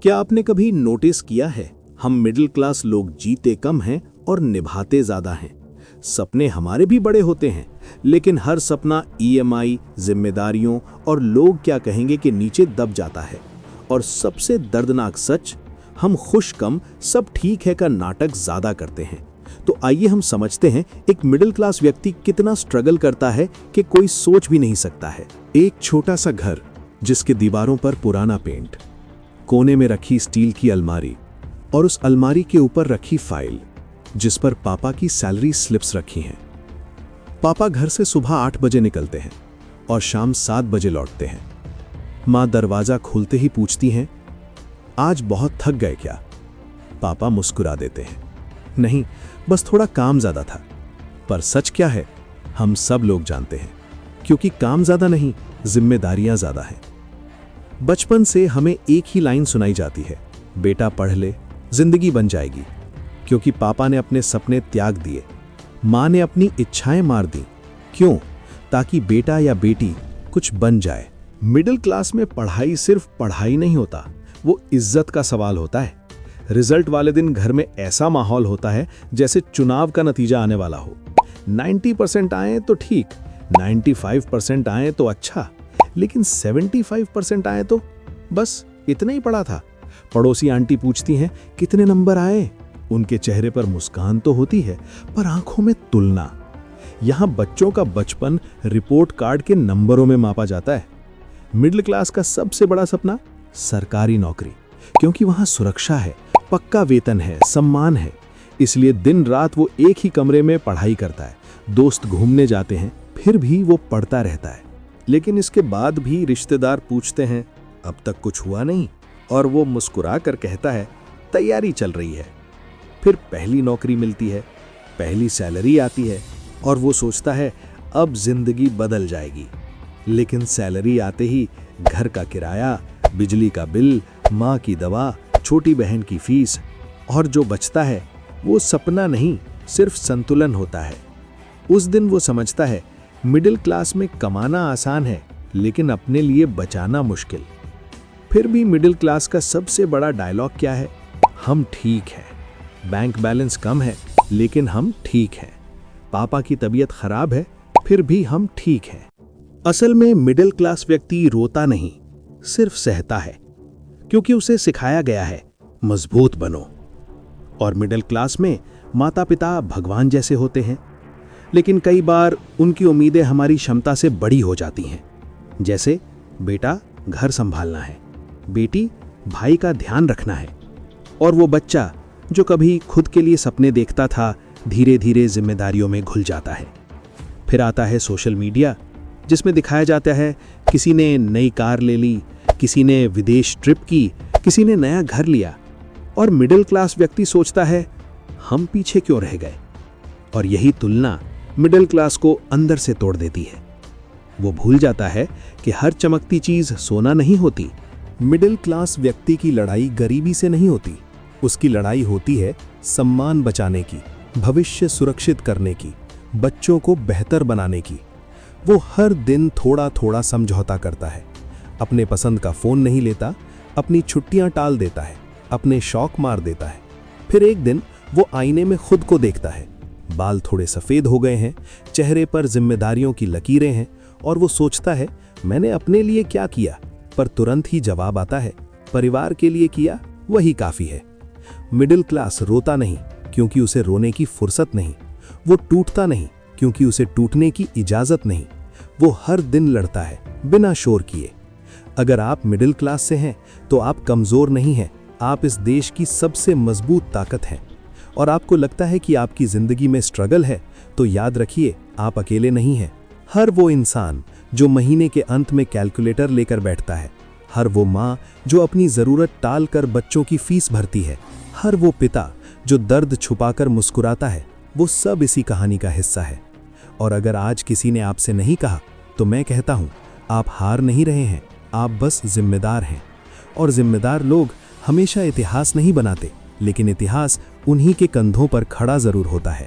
क्या आपने कभी नोटिस किया है, हम मिडिल क्लास लोग जीते कम हैं और निभाते ज्यादा हैं। सपने हमारे भी बड़े होते हैं, लेकिन हर सपना ईएमआई, जिम्मेदारियों और लोग क्या कहेंगे के नीचे दब जाता है। और सबसे दर्दनाक सच, हम खुश कम सब ठीक है का नाटक ज्यादा करते हैं। तो आइए हम समझते हैं एक मिडिल क्लास व्यक्ति कितना स्ट्रगल करता है कि कोई सोच भी नहीं सकता है। एक छोटा सा घर जिसके दीवारों पर पुराना पेंट, कोने में रखी स्टील की अलमारी और उस अलमारी के ऊपर रखी फाइल जिस पर पापा की सैलरी स्लिप्स रखी हैं। पापा घर से सुबह 8 बजे निकलते हैं और शाम 7 बजे लौटते हैं। माँ दरवाजा खोलते ही पूछती हैं, आज बहुत थक गए क्या? पापा मुस्कुरा देते हैं, नहीं, बस थोड़ा काम ज्यादा था। पर सच क्या है, हम सब लोग जानते हैं, क्योंकि काम ज्यादा नहीं, जिम्मेदारियां ज्यादा हैं। बचपन से हमें एक ही लाइन सुनाई जाती है, बेटा पढ़ ले, जिंदगी बन जाएगी। क्योंकि पापा ने अपने सपने त्याग दिए, माँ ने अपनी इच्छाएं मार दी। क्यों? ताकि बेटा या बेटी कुछ बन जाए। मिडिल क्लास में पढ़ाई सिर्फ पढ़ाई नहीं होता, वो इज्जत का सवाल होता है। रिजल्ट वाले दिन घर में ऐसा माहौल होता है जैसे चुनाव का नतीजा आने वाला हो। 90% आए तो ठीक, 95% आए तो अच्छा, लेकिन 75% आए तो बस इतना ही पढ़ा था। पड़ोसी आंटी पूछती हैं, कितने नंबर आए? उनके चेहरे पर मुस्कान तो होती है, पर आंखों में तुलना। यहां बच्चों का बचपन रिपोर्ट कार्ड के नंबरों में मापा जाता है। मिडिल क्लास का सबसे बड़ा सपना सरकारी नौकरी, क्योंकि वहां सुरक्षा है, पक्का वेतन है, सम्मान है। इसलिए दिन रात वो एक ही कमरे में पढ़ाई करता है। दोस्त घूमने जाते हैं, फिर भी वो पढ़ता रहता है। लेकिन इसके बाद भी रिश्तेदार पूछते हैं, अब तक कुछ हुआ नहीं? और वो मुस्कुरा कर कहता है, तैयारी चल रही है। फिर पहली नौकरी मिलती है, पहली सैलरी आती है और वो सोचता है अब जिंदगी बदल जाएगी। लेकिन सैलरी आते ही घर का किराया, बिजली का बिल, माँ की दवा, छोटी बहन की फीस, और जो बचता है वो सपना नहीं, सिर्फ संतुलन होता है। उस दिन वो समझता है मिडिल क्लास में कमाना आसान है, लेकिन अपने लिए बचाना मुश्किल। फिर भी मिडिल क्लास का सबसे बड़ा डायलॉग क्या है? हम ठीक हैं। बैंक बैलेंस कम है, लेकिन हम ठीक हैं। पापा की तबीयत खराब है, फिर भी हम ठीक हैं। असल में मिडिल क्लास व्यक्ति रोता नहीं, सिर्फ सहता है, क्योंकि उसे सिखाया गया है मजबूत बनो। और मिडिल क्लास में माता पिता भगवान जैसे होते हैं, लेकिन कई बार उनकी उम्मीदें हमारी क्षमता से बड़ी हो जाती हैं। जैसे बेटा घर संभालना है, बेटी भाई का ध्यान रखना है। और वो बच्चा जो कभी खुद के लिए सपने देखता था, धीरे धीरे जिम्मेदारियों में घुल जाता है। फिर आता है सोशल मीडिया, जिसमें दिखाया जाता है किसी ने नई कार ले ली, किसी ने विदेश ट्रिप की, किसी ने नया घर लिया। और मिडिल क्लास व्यक्ति सोचता है, हम पीछे क्यों रह गए? और यही तुलना मिडिल क्लास को अंदर से तोड़ देती है। वो भूल जाता है कि हर चमकती चीज सोना नहीं होती। मिडिल क्लास व्यक्ति की लड़ाई गरीबी से नहीं होती, उसकी लड़ाई होती है सम्मान बचाने की, भविष्य सुरक्षित करने की, बच्चों को बेहतर बनाने की। वो हर दिन थोड़ा थोड़ा समझौता करता है, अपने पसंद का फोन नहीं लेता, अपनी छुट्टियां टाल देता है, अपने शौक मार देता है। फिर एक दिन वो आईने में खुद को देखता है, बाल थोड़े सफेद हो गए हैं, चेहरे पर जिम्मेदारियों की लकीरें हैं, और वो सोचता है मैंने अपने लिए क्या किया? पर तुरंत ही जवाब आता है, परिवार के लिए किया, वही काफी है। मिडिल क्लास रोता नहीं क्योंकि उसे रोने की फुर्सत नहीं, वो टूटता नहीं क्योंकि उसे टूटने की इजाजत नहीं। वो हर दिन लड़ता है बिना शोर किए। अगर आप मिडिल क्लास से हैं तो आप कमजोर नहीं हैं, आप इस देश की सबसे मजबूत ताकत हैं। और आपको लगता है कि आपकी जिंदगी में स्ट्रगल है, तो याद रखिए आप अकेले नहीं हैं। हर वो इंसान जो महीने के अंत में कैलकुलेटर लेकर बैठता है, हर वो माँ जो अपनी जरूरत टाल कर बच्चों की फीस भरती है, हर वो पिता जो दर्द छुपाकर मुस्कुराता है, वो सब इसी कहानी का हिस्सा है। और अगर आज किसी ने आपसे नहीं कहा, तो मैं कहता हूं, आप हार नहीं रहे हैं, आप बस जिम्मेदार हैं। और जिम्मेदार लोग हमेशा इतिहास नहीं बनाते, लेकिन इतिहास उन्हीं के कंधों पर खड़ा जरूर होता है।